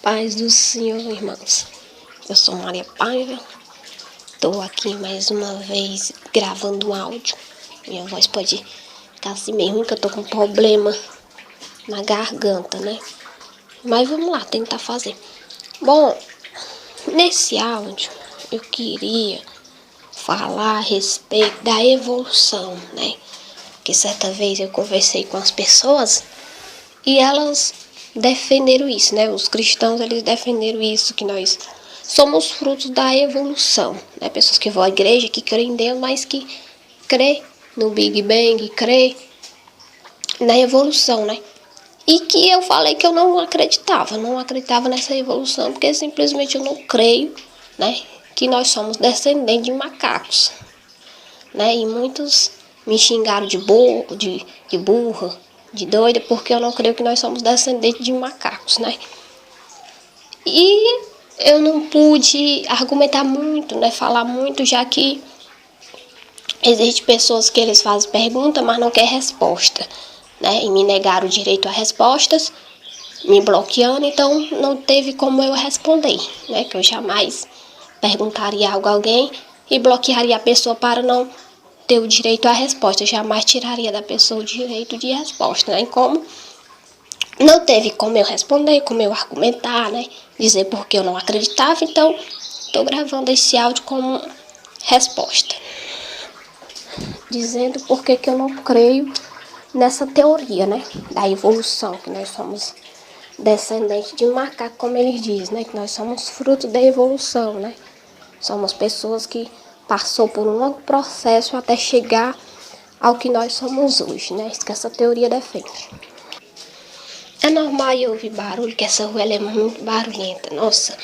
Paz do Senhor, irmãos. Eu sou Maria Paiva. Estou aqui mais uma vez gravando um áudio. Minha voz pode ficar assim meio ruim, que eu tô com um problema na garganta, né? Mas vamos lá, tentar fazer. Bom, nesse áudio eu queria falar a respeito da evolução, né? Que certa vez eu conversei com as pessoas e elas defenderam isso, né? Os cristãos, eles defenderam isso, que nós somos frutos da evolução, né? Pessoas que vão à igreja, que creem em Deus, mas que crê no Big Bang, crê na evolução, né? E que eu falei que eu não acreditava nessa evolução, porque simplesmente eu não creio, né? Que nós somos descendentes de macacos, né? E muitos me xingaram de burra, de doida, porque eu não creio que nós somos descendentes de macacos, né? E eu não pude argumentar muito, né? Falar muito, já que existem pessoas que eles fazem pergunta, mas não querem resposta, né? E me negaram o direito a respostas, me bloqueando, então não teve como eu responder, né? Que eu jamais perguntaria algo a alguém e bloquearia a pessoa para não ter o direito à resposta. Eu jamais tiraria da pessoa o direito de resposta, né? E como não teve como eu responder, como eu argumentar, né? Dizer porque eu não acreditava, então estou gravando esse áudio como resposta. Dizendo porque que eu não creio nessa teoria, né? Da evolução, que nós somos descendentes de macaco, como eles dizem, né? Que nós somos fruto da evolução, né? Somos pessoas que passou por um longo processo até chegar ao que nós somos hoje, né? Isso que essa teoria defende. É normal eu ouvir barulho, que essa rua ela é muito barulhenta. Nossa,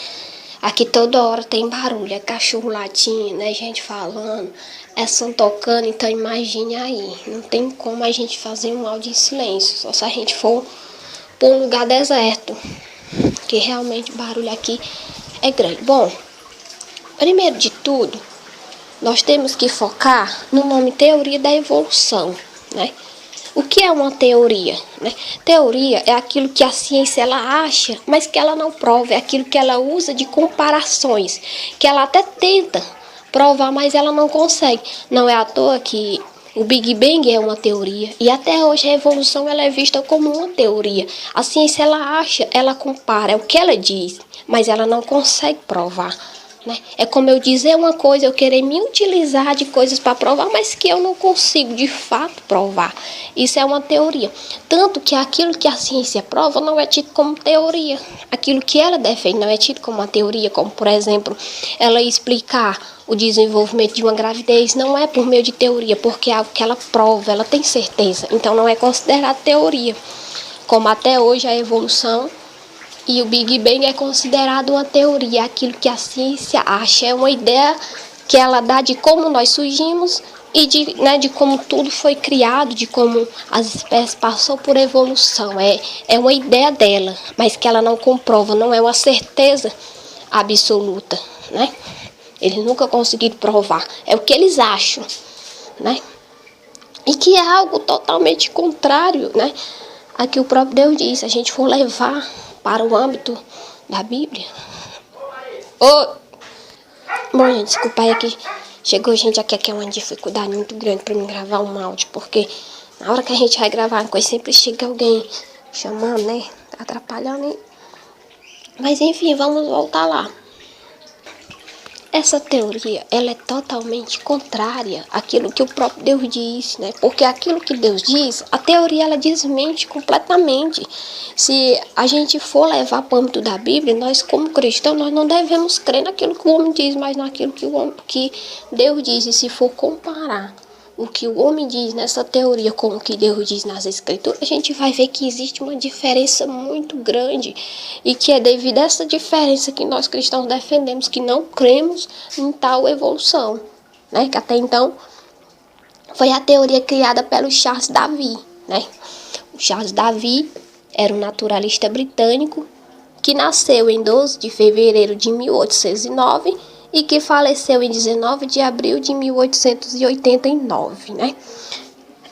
aqui toda hora tem barulho, é cachorro latindo, né? Gente falando, é som tocando, então imagine aí. Não tem como a gente fazer um áudio em silêncio, só se a gente for para um lugar deserto, que realmente o barulho aqui é grande. Bom, primeiro de tudo, nós temos que focar no nome teoria da evolução, né? O que é uma teoria, né? Teoria é aquilo que a ciência ela acha, mas que ela não prova. É aquilo que ela usa de comparações, que ela até tenta provar, mas ela não consegue. Não é à toa que o Big Bang é uma teoria e até hoje a evolução ela é vista como uma teoria. A ciência ela acha, ela compara, é o que ela diz, mas ela não consegue provar. Né? É como eu dizer uma coisa, eu querer me utilizar de coisas para provar, mas que eu não consigo de fato provar. Isso é uma teoria. Tanto que aquilo que a ciência prova não é tido como teoria. Aquilo que ela defende não é tido como uma teoria, como por exemplo, ela explicar o desenvolvimento de uma gravidez não é por meio de teoria, porque é algo que ela prova, ela tem certeza. Então não é considerado teoria. Como até hoje a evolução e o Big Bang é considerado uma teoria, aquilo que a ciência acha, é uma ideia que ela dá de como nós surgimos e de como tudo foi criado, de como as espécies passou por evolução. É uma ideia dela, mas que ela não comprova, não é uma certeza absoluta, né? Eles nunca conseguiram provar, é o que eles acham, né? E que é algo totalmente contrário, né? A que o próprio Deus diz, se a gente for levar para o âmbito da Bíblia. Bom, gente, desculpa aí que chegou gente aqui que é uma dificuldade muito grande para mim gravar um áudio, porque na hora que a gente vai gravar uma coisa, sempre chega alguém chamando, né? Atrapalhando. Mas enfim, vamos voltar lá. Essa teoria, ela é totalmente contrária àquilo que o próprio Deus diz, né? Porque aquilo que Deus diz, a teoria, ela desmente completamente. Se a gente for levar para o âmbito da Bíblia, nós como cristãos, nós não devemos crer naquilo que o homem diz, mas naquilo que Deus diz. E se for comparar o que o homem diz nessa teoria com o que Deus diz nas Escrituras, a gente vai ver que existe uma diferença muito grande e que é devido a essa diferença que nós cristãos defendemos, que não cremos em tal evolução, né? Que até então foi a teoria criada pelo Charles Darwin, né? O Charles Darwin era um naturalista britânico que nasceu em 12 de fevereiro de 1809 e que faleceu em 19 de abril de 1889, né?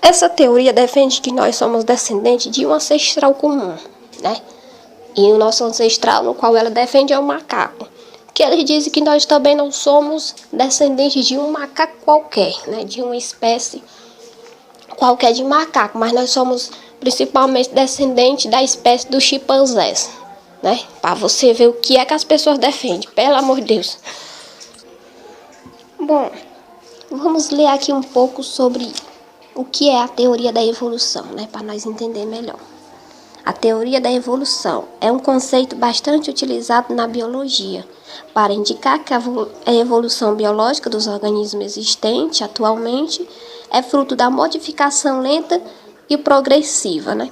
Essa teoria defende que nós somos descendentes de um ancestral comum, né? E o nosso ancestral, no qual ela defende, é o macaco. Que eles dizem que nós também não somos descendentes de um macaco qualquer, né? De uma espécie qualquer de macaco, mas nós somos principalmente descendentes da espécie dos chimpanzés, né? Para você ver o que é que as pessoas defendem, pelo amor de Deus. Bom, vamos ler aqui um pouco sobre o que é a teoria da evolução, né? Para nós entender melhor. A teoria da evolução é um conceito bastante utilizado na biologia para indicar que a evolução biológica dos organismos existentes atualmente é fruto da modificação lenta e progressiva, né?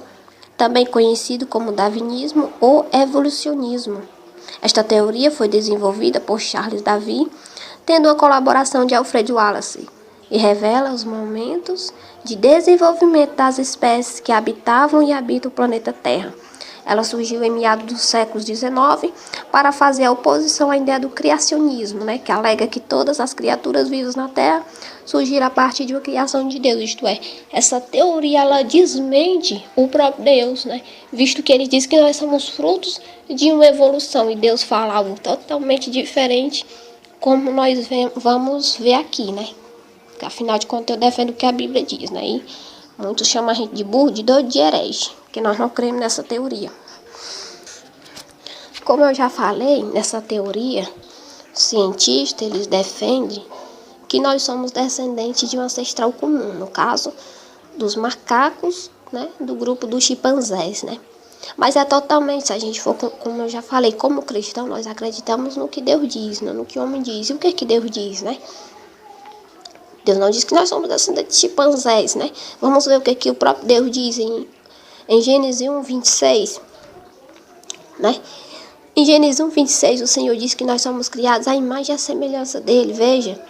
Também conhecido como darwinismo ou evolucionismo. Esta teoria foi desenvolvida por Charles Darwin, tendo uma colaboração de Alfred Wallace, e revela os momentos de desenvolvimento das espécies que habitavam e habitam o planeta Terra. Ela surgiu em meados do século XIX para fazer a oposição à ideia do criacionismo, né, que alega que todas as criaturas vivas na Terra surgiram a partir de uma criação de Deus, isto é, essa teoria ela desmente o próprio Deus, né, visto que ele diz que nós somos frutos de uma evolução e Deus fala algo totalmente diferente, como nós vamos ver aqui, né? Porque, afinal de contas, eu defendo o que a Bíblia diz, né? E muitos chamam a gente de burro, de doido, de herege, porque nós não cremos nessa teoria. Como eu já falei, nessa teoria, os cientistas, eles defendem que nós somos descendentes de um ancestral comum, no caso, dos macacos, né? Do grupo dos chimpanzés, né? Mas é totalmente, se a gente for, como eu já falei, como cristão, nós acreditamos no que Deus diz, não no que o homem diz. E o que é que Deus diz, né? Deus não diz que nós somos descendentes de chimpanzés, né? Vamos ver o que o próprio Deus diz em Gênesis 1:26, né? Em Gênesis 1:26, o Senhor diz que nós somos criados à imagem e à semelhança dele. Veja,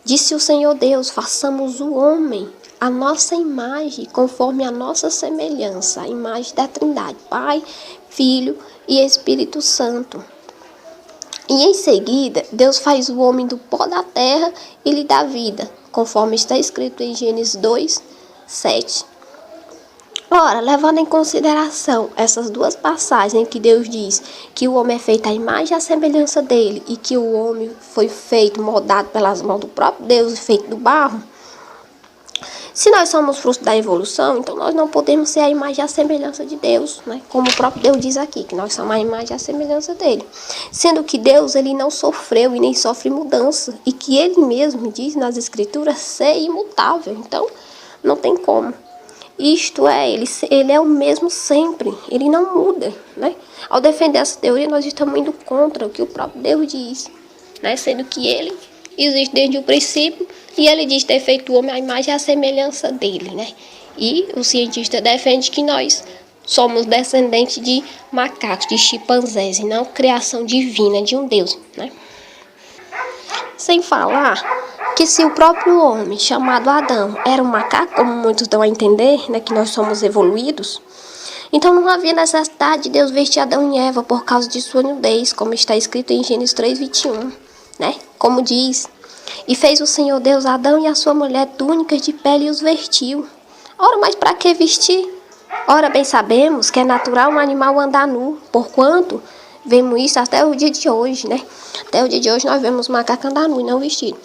disse o Senhor Deus, façamos o homem a nossa imagem, conforme a nossa semelhança, a imagem da Trindade, Pai, Filho e Espírito Santo. E em seguida, Deus faz o homem do pó da terra e lhe dá vida, conforme está escrito em Gênesis 2:7. Ora, levando em consideração essas duas passagens em que Deus diz que o homem é feito à imagem e à semelhança dele e que o homem foi feito, moldado pelas mãos do próprio Deus e feito do barro, se nós somos fruto da evolução, então nós não podemos ser a imagem e a semelhança de Deus, né? Como o próprio Deus diz aqui, que nós somos a imagem e a semelhança dele. Sendo que Deus, ele não sofreu e nem sofre mudança, e que ele mesmo diz nas escrituras ser imutável, então não tem como. Isto é, ele é o mesmo sempre, ele não muda, né? Ao defender essa teoria, nós estamos indo contra o que o próprio Deus diz, né? Sendo que ele existe desde o princípio e ele diz ter feito o homem à imagem e à semelhança dele, né? E o cientista defende que nós somos descendentes de macacos, de chimpanzés, e não criação divina de um Deus, né? Sem falar que se o próprio homem, chamado Adão, era um macaco, como muitos dão a entender, né, que nós somos evoluídos, então não havia necessidade de Deus vestir Adão e Eva por causa de sua nudez, como está escrito em Gênesis 3:21, né? Como diz, e fez o Senhor Deus Adão e a sua mulher túnicas de pele e os vestiu. Ora, mas para que vestir? Ora, bem sabemos que é natural um animal andar nu, porquanto vemos isso até o dia de hoje, né? Até o dia de hoje nós vemos macaco andar nu e não vestido,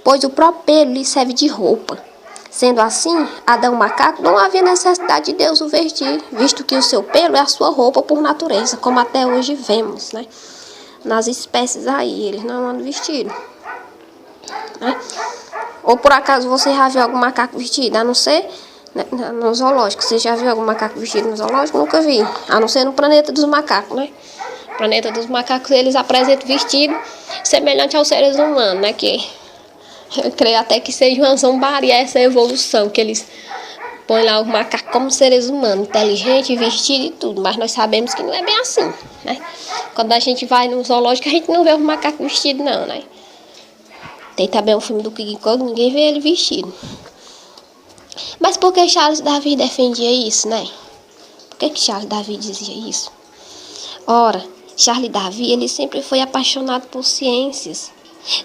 pois o próprio pelo lhe serve de roupa. Sendo assim, Adão macaco não havia necessidade de Deus o vestir, visto que o seu pelo é a sua roupa por natureza, como até hoje vemos, né? Nas espécies aí, eles não andam vestidos, né? Ou por acaso você já viu algum macaco vestido? A não ser, né, no zoológico. Você já viu algum macaco vestido no zoológico? Nunca vi. A não ser no planeta dos macacos, né? No planeta dos macacos eles apresentam vestido semelhante aos seres humanos, né? Que eu creio até que seja uma zombaria essa evolução, que eles põem lá os macacos como seres humanos, inteligente, vestido e tudo. Mas nós sabemos que não é bem assim, né? Quando a gente vai no zoológico, a gente não vê os macacos vestidos, não, né? Tem também o filme do King Kong, ninguém vê ele vestido. Mas por que Charles Darwin defendia isso, né? Por que Charles Darwin dizia isso? Ora, Charles Darwin, ele sempre foi apaixonado por ciências,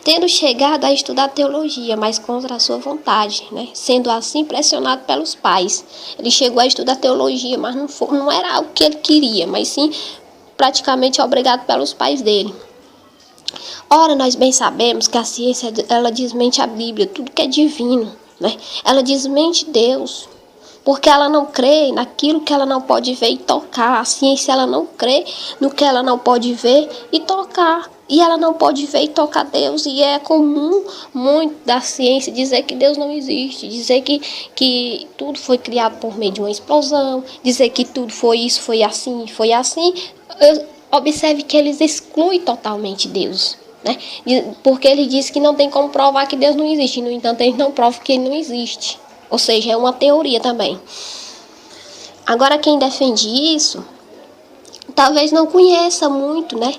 tendo chegado a estudar teologia, mas contra a sua vontade, né? Sendo assim pressionado pelos pais. Ele chegou a estudar teologia, mas não era algo que ele queria, mas sim praticamente obrigado pelos pais dele. Ora, nós bem sabemos que a ciência, ela desmente a Bíblia, tudo que é divino, né? Ela desmente Deus, porque ela não crê naquilo que ela não pode ver e tocar. A ciência, ela não crê no que ela não pode ver e tocar. E ela não pode ver e tocar Deus. E é comum muito da ciência dizer que Deus não existe, dizer que tudo foi criado por meio de uma explosão, dizer que tudo foi isso, foi assim, foi assim. Observe que eles excluem totalmente Deus, né? Porque ele diz que não tem como provar que Deus não existe. No entanto, eles não provam que ele não existe. Ou seja, é uma teoria também. Agora, quem defende isso, talvez não conheça muito, né,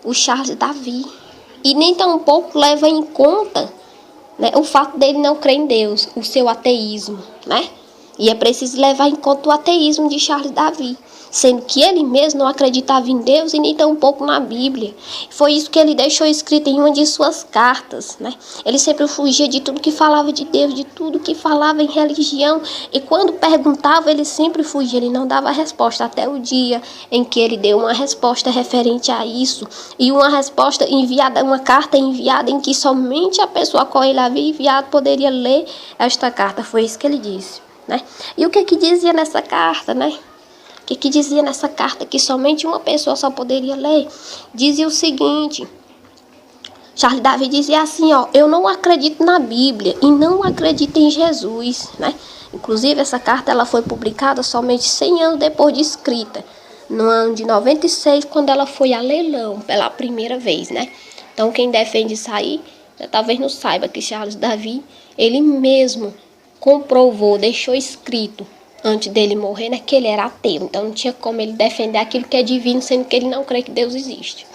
o Charles Darwin. E nem tampouco leva em conta, né, o fato dele não crer em Deus, o seu ateísmo, né? E é preciso levar em conta o ateísmo de Charles Darwin, sendo que ele mesmo não acreditava em Deus e nem tampouco na Bíblia. Foi isso que ele deixou escrito em uma de suas cartas, né? Ele sempre fugia de tudo que falava de Deus, de tudo que falava em religião, e quando perguntava, ele sempre fugia, ele não dava resposta, até o dia em que ele deu uma resposta referente a isso, e uma resposta enviada, uma carta enviada em que somente a pessoa a qual ele havia enviado poderia ler esta carta. Foi isso que ele disse, né? E o que dizia nessa carta, né? O que dizia nessa carta que somente uma pessoa só poderia ler? Dizia o seguinte: Charles Darwin dizia assim, ó: eu não acredito na Bíblia e não acredito em Jesus, né? Inclusive, essa carta ela foi publicada somente 100 anos depois de escrita, no ano de 96, quando ela foi a leilão pela primeira vez, né? Então, quem defende isso aí, talvez não saiba que Charles Darwin, ele mesmo comprovou, deixou escrito antes dele morrer, né, que ele era ateu. Então não tinha como ele defender aquilo que é divino, sendo que ele não crê que Deus existe.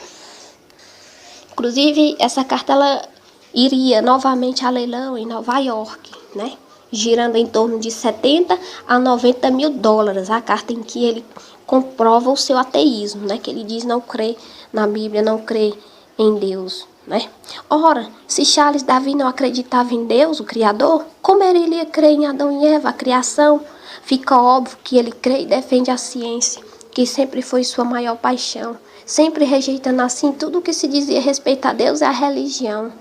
Inclusive, essa carta ela iria novamente a leilão em Nova York, né, girando em torno de 70 a 90 mil dólares, a carta em que ele comprova o seu ateísmo, né, que ele diz não crer na Bíblia, não crer em Deus, né? Ora, se Charles Darwin não acreditava em Deus, o Criador, como ele iria crer em Adão e Eva, a criação? Fica óbvio que ele crê e defende a ciência, que sempre foi sua maior paixão, sempre rejeitando assim tudo o que se dizia a respeito a Deus e a religião,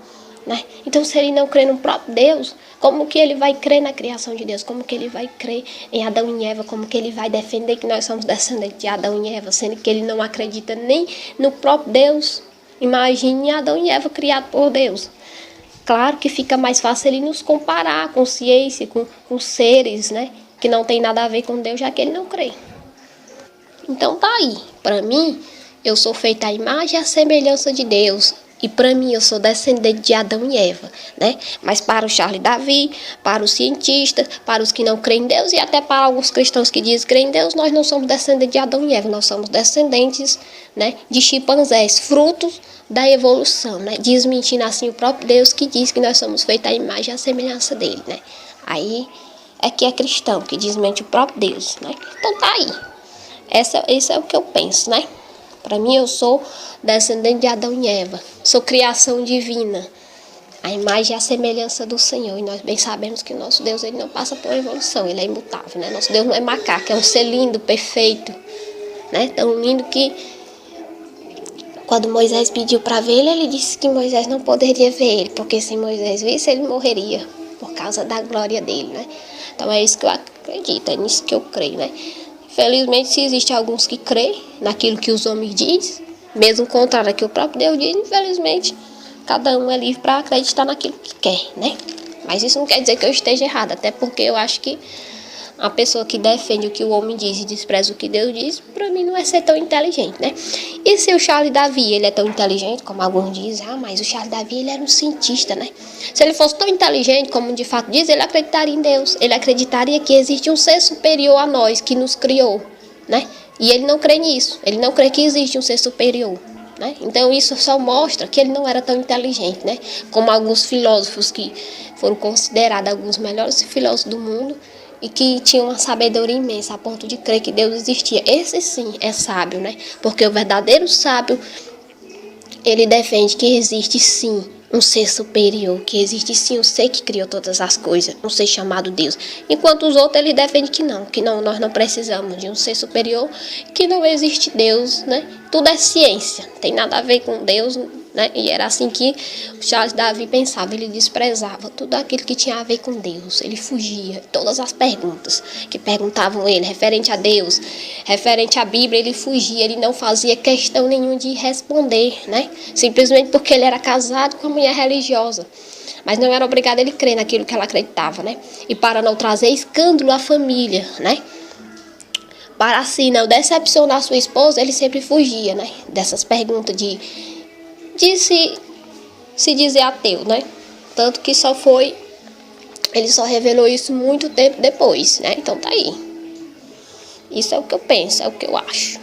né? Então, se ele não crê no próprio Deus, como que ele vai crer na criação de Deus? Como que ele vai crer em Adão e Eva? Como que ele vai defender que nós somos descendentes de Adão e Eva, sendo que ele não acredita nem no próprio Deus? Imagine Adão e Eva criados por Deus. Claro que fica mais fácil ele nos comparar com ciência, com seres, né, que não tem nada a ver com Deus, já que ele não crê. Então tá aí. Para mim, eu sou feita à imagem e à semelhança de Deus. E para mim, eu sou descendente de Adão e Eva, né? Mas para o Charles Darwin, para os cientistas, para os que não creem em Deus e até para alguns cristãos que dizem crer em Deus, nós não somos descendentes de Adão e Eva, nós somos descendentes, né, de chimpanzés, frutos da evolução, né? Desmentindo assim o próprio Deus que diz que nós somos feitos à imagem e à semelhança dele, né? Aí é que é cristão, que desmente o próprio Deus, né? Então tá aí. Esse é o que eu penso, né? Para mim, eu sou descendente de Adão e Eva. Sou criação divina. A imagem e a semelhança do Senhor. E nós bem sabemos que o nosso Deus ele não passa por evolução. Ele é imutável, né? Nosso Deus não é macaco. É um ser lindo, perfeito, né? Tão lindo que quando Moisés pediu para ver ele, ele disse que Moisés não poderia ver ele. Porque se Moisés visse, ele morreria. Por causa da glória dele, né? Então é isso que eu acredito. É nisso que eu creio, né? Felizmente, se existem alguns que creem naquilo que os homens dizem, mesmo contrário ao que o próprio Deus diz, infelizmente, cada um é livre para acreditar naquilo que quer, né? Mas isso não quer dizer que eu esteja errada, até porque eu acho que a pessoa que defende o que o homem diz e despreza o que Deus diz, para mim não é ser tão inteligente, né? E se o Charles Darwin, ele é tão inteligente, como alguns dizem, mas o Charles Darwin, ele era um cientista, né? Se ele fosse tão inteligente, como de fato diz, ele acreditaria em Deus. Ele acreditaria que existe um ser superior a nós, que nos criou, né? E ele não crê nisso. Ele não crê que existe um ser superior, né? Então isso só mostra que ele não era tão inteligente, né? Como alguns filósofos que foram considerados alguns melhores filósofos do mundo, e que tinha uma sabedoria imensa a ponto de crer que Deus existia. Esse sim é sábio, né? Porque o verdadeiro sábio, ele defende que existe sim um ser superior, que existe sim um ser que criou todas as coisas, um ser chamado Deus. Enquanto os outros, ele defende que não, nós não precisamos de um ser superior, que não existe Deus, né? tudo é ciência, não tem nada a ver com Deus, né? E era assim que o Charles Darwin pensava, ele desprezava tudo aquilo que tinha a ver com Deus, ele fugia de todas as perguntas que perguntavam ele, referente a Deus, referente à Bíblia, ele fugia, ele não fazia questão nenhuma de responder, né? Simplesmente porque ele era casado com uma mulher religiosa. Mas não era obrigado ele crer naquilo que ela acreditava, né? E para não trazer escândalo à família, né? Para assim não decepcionar sua esposa, ele sempre fugia, né? Dessas perguntas de se dizer ateu, né? Tanto que ele só revelou isso muito tempo depois, né? Então tá aí. Isso é o que eu penso, é o que eu acho.